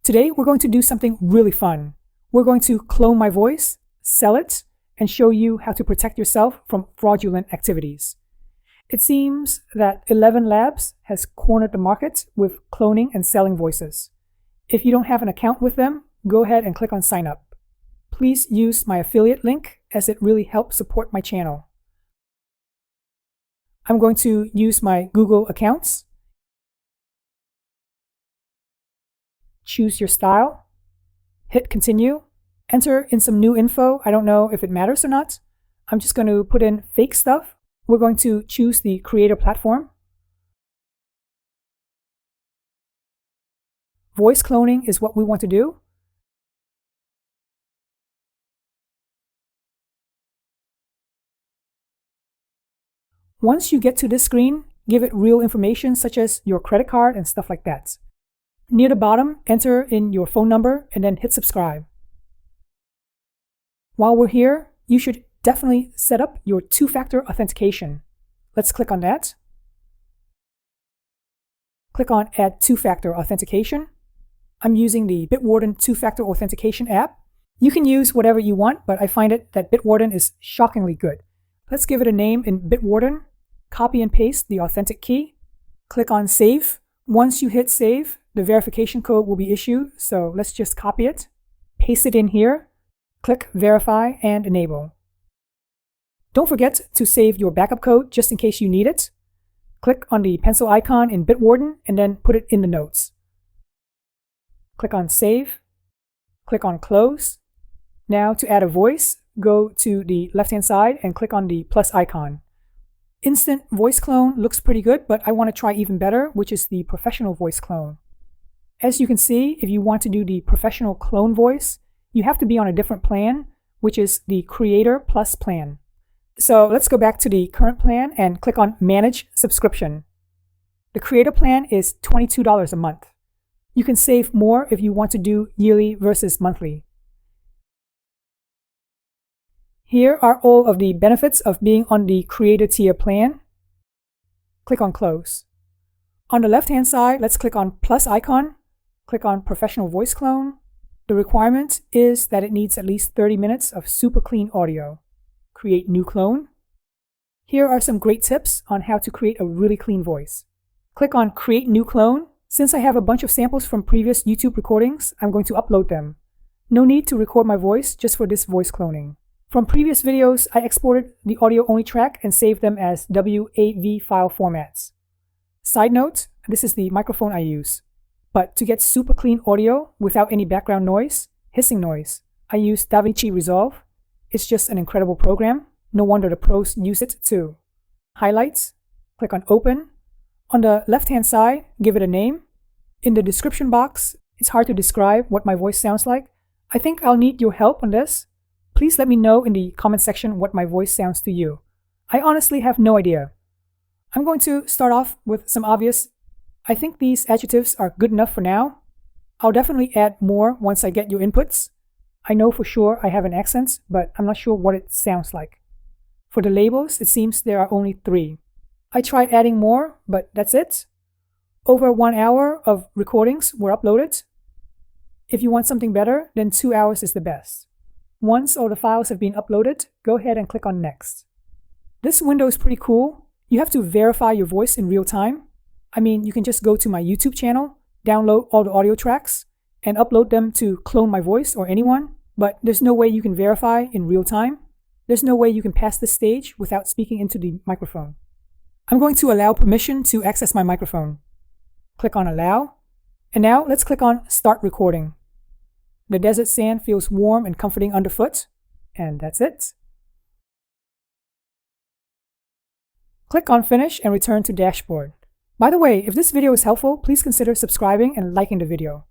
Today, we're going to do something really fun. We're going to clone my voice, sell it, and show you how to protect yourself from fraudulent activities. It seems that ElevenLabs has cornered the market with cloning and selling voices. If you don't have an account with them, go ahead and click on sign up. Please use my affiliate link as it really helps support my channel. I'm going to use my Google accounts. Choose your style. Hit continue. Enter in some new info. I don't know if it matters or not. I'm just going to put in fake stuff. We're going to choose the creator platform. Voice cloning is what we want to do. Once you get to this screen, give it real information such as your credit card and stuff like that. Near the bottom, enter in your phone number and then hit subscribe. While we're here, you should definitely set up your two-factor authentication. Let's click on that. Click on Add Two-Factor Authentication. I'm using the Bitwarden Two-Factor Authentication app. You can use whatever you want, but I find it that Bitwarden is shockingly good. Let's give it a name in Bitwarden. Copy and paste the authentic key. Click on Save. Once you hit Save, the verification code will be issued, so let's just copy it. Paste it in here. Click Verify and Enable. Don't forget to save your backup code just in case you need it. Click on the pencil icon in Bitwarden and then put it in the notes. Click on Save. Click on Close. Now to add a voice, go to the left-hand side and click on the plus icon. Instant voice clone looks pretty good, but I want to try even better, which is the professional voice clone. As you can see, if you want to do the professional clone voice, you have to be on a different plan, which is the Creator Plus plan. So let's go back to the current plan and click on Manage Subscription. The Creator plan is $22 a month. You can save more if you want to do yearly versus monthly. Here are all of the benefits of being on the Creator tier plan. Click on Close. On the left-hand side, let's click on plus icon. Click on Professional Voice Clone. The requirement is that it needs at least 30 minutes of super clean audio. Create new clone. Here are some great tips on how to create a really clean voice. Click on Create New Clone. Since I have a bunch of samples from previous YouTube recordings, I'm going to upload them. No need to record my voice just for this voice cloning. From previous videos, I exported the audio-only track and saved them as WAV file formats. Side note, this is the microphone I use. But to get super clean audio without any background noise, hissing noise, I use DaVinci Resolve. It's just an incredible program. No wonder the pros use it too. Highlights, click on Open. On the left-hand side, give it a name. In the description box, it's hard to describe what my voice sounds like. I think I'll need your help on this. Please let me know in the comment section what my voice sounds to you. I honestly have no idea. I'm going to start off with some obvious. I think these adjectives are good enough for now. I'll definitely add more once I get your inputs. I know for sure I have an accent, but I'm not sure what it sounds like. For the labels, it seems there are only 3. I tried adding more, but that's it. Over 1 hour of recordings were uploaded. If you want something better, then 2 hours is the best. Once all the files have been uploaded, go ahead and click on Next. This window is pretty cool. You have to verify your voice in real time. I mean, you can just go to my YouTube channel, download all the audio tracks, and upload them to Clone My Voice or anyone, but there's no way you can verify in real time. There's no way you can pass this stage without speaking into the microphone. I'm going to allow permission to access my microphone. Click on Allow. And now let's click on Start Recording. The desert sand feels warm and comforting underfoot, and that's it. Click on Finish and return to Dashboard. By the way, if this video is helpful, please consider subscribing and liking the video.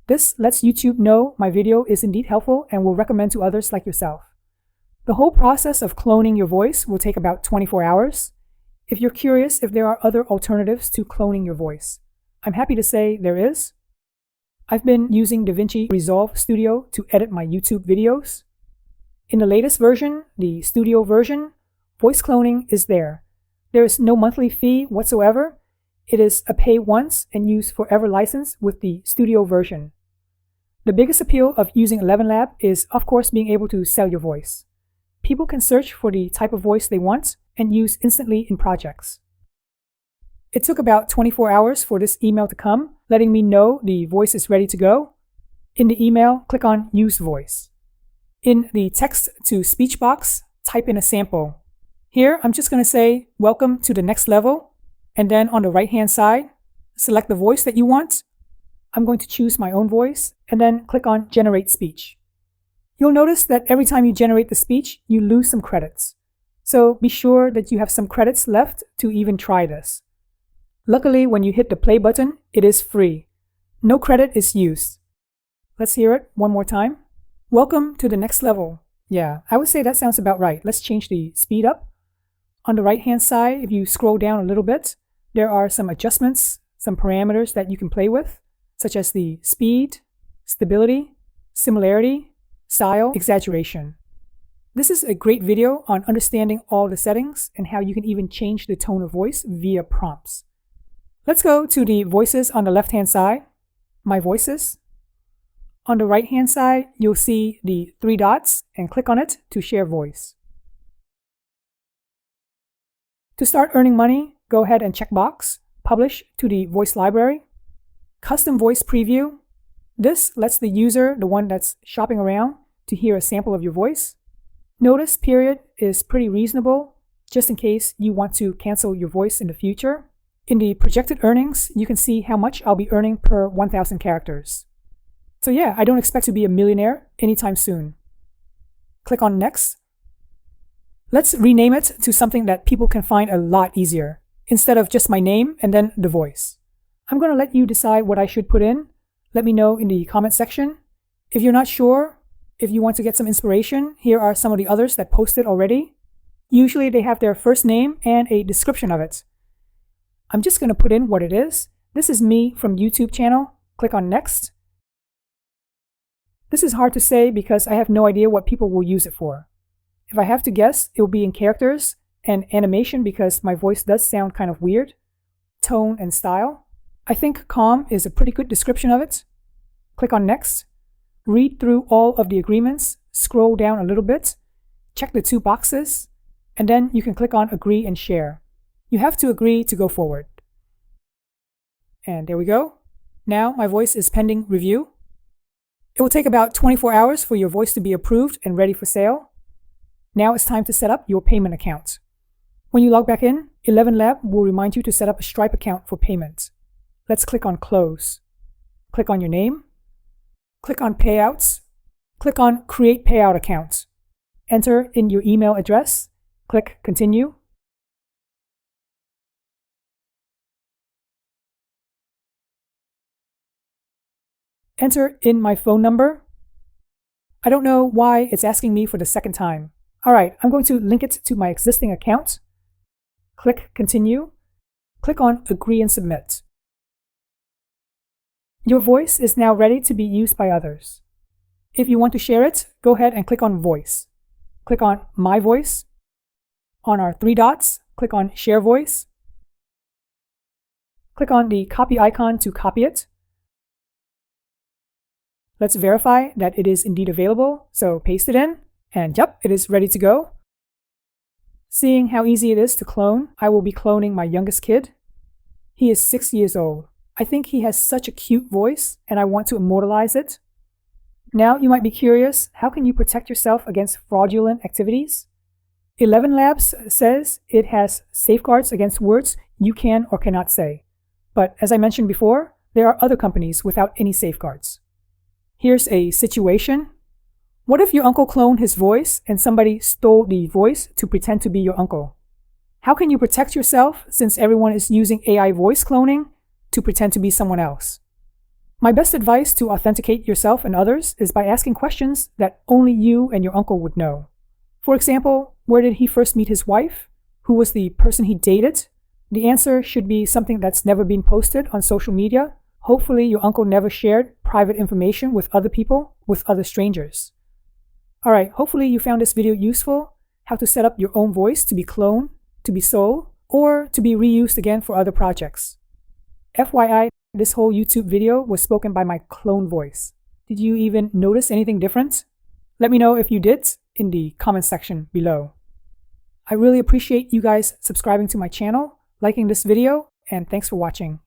This lets YouTube know my video is indeed helpful and will recommend to others like yourself. The whole process of cloning your voice will take about 24 hours. If you're curious if there are other alternatives to cloning your voice, I'm happy to say there is. I've been using DaVinci Resolve Studio to edit my YouTube videos. In the latest version, the Studio version, voice cloning is there. There is no monthly fee whatsoever. It is a pay once and use forever license with the Studio version. The biggest appeal of using ElevenLabs is, of course, being able to sell your voice. People can search for the type of voice they want and use instantly in projects. It took about 24 hours for this email to come, letting me know the voice is ready to go. In the email, click on Use Voice. In the text-to-speech box, type in a sample. Here, I'm just going to say, welcome to the next level. And then on the right-hand side, select the voice that you want. I'm going to choose my own voice and then click on Generate Speech. You'll notice that every time you generate the speech, you lose some credits. So be sure that you have some credits left to even try this. Luckily, when you hit the play button, it is free. No credit is used. Let's hear it one more time. Welcome to the next level. Yeah, I would say that sounds about right. Let's change the speed up. On the right-hand side, if you scroll down a little bit, there are some adjustments, some parameters that you can play with, such as the speed, stability, similarity, style, exaggeration. This is a great video on understanding all the settings and how you can even change the tone of voice via prompts. Let's go to the voices on the left-hand side, My Voices. On the right-hand side, you'll see the 3 dots and click on it to share voice. To start earning money, go ahead and check box, Publish to the voice library. Custom voice preview. This lets the user, the one that's shopping around, to hear a sample of your voice. Notice period is pretty reasonable, just in case you want to cancel your voice in the future. In the projected earnings, you can see how much I'll be earning per 1,000 characters. So yeah, I don't expect to be a millionaire anytime soon. Click on Next. Let's rename it to something that people can find a lot easier, instead of just my name and then the voice. I'm going to let you decide what I should put in. Let me know in the comment section. If you're not sure, if you want to get some inspiration, here are some of the others that posted already. Usually they have their first name and a description of it. I'm just going to put in what it is. This is me from YouTube channel. Click on Next. This is hard to say because I have no idea what people will use it for. If I have to guess, it will be in characters and animation because my voice does sound kind of weird. Tone and style. I think calm is a pretty good description of it. Click on Next. Read through all of the agreements, scroll down a little bit, check the 2 boxes, and then you can click on Agree and Share. You have to agree to go forward. And there we go. Now my voice is pending review. It will take about 24 hours for your voice to be approved and ready for sale. Now it's time to set up your payment account. When you log back in, ElevenLabs will remind you to set up a Stripe account for payment. Let's click on Close. Click on your name. Click on Payouts. Click on Create Payout Account. Enter in your email address. Click Continue. Enter in my phone number. I don't know why it's asking me for the second time. All right, I'm going to link it to my existing account. Click Continue. Click on Agree and Submit. Your voice is now ready to be used by others. If you want to share it, go ahead and click on Voice. Click on My Voice. On our 3 dots, click on Share Voice. Click on the copy icon to copy it. Let's verify that it is indeed available, so paste it in, and yep, it is ready to go. Seeing how easy it is to clone, I will be cloning my youngest kid. He is 6 years old. I think he has such a cute voice, and I want to immortalize it. Now you might be curious, how can you protect yourself against fraudulent activities? ElevenLabs says it has safeguards against words you can or cannot say. But as I mentioned before, there are other companies without any safeguards. Here's a situation. What if your uncle cloned his voice and somebody stole the voice to pretend to be your uncle? How can you protect yourself since everyone is using AI voice cloning to pretend to be someone else? My best advice to authenticate yourself and others is by asking questions that only you and your uncle would know. For example, where did he first meet his wife? Who was the person he dated? The answer should be something that's never been posted on social media. Hopefully your uncle never shared private information with other people, with other strangers. Alright, hopefully you found this video useful. How to set up your own voice to be cloned, to be sold, or to be reused again for other projects. FYI, this whole YouTube video was spoken by my clone voice. Did Did you even notice anything different? Let me know if you did in the comment section below. I really appreciate you guys subscribing to my channel, liking this video, and thanks for watching.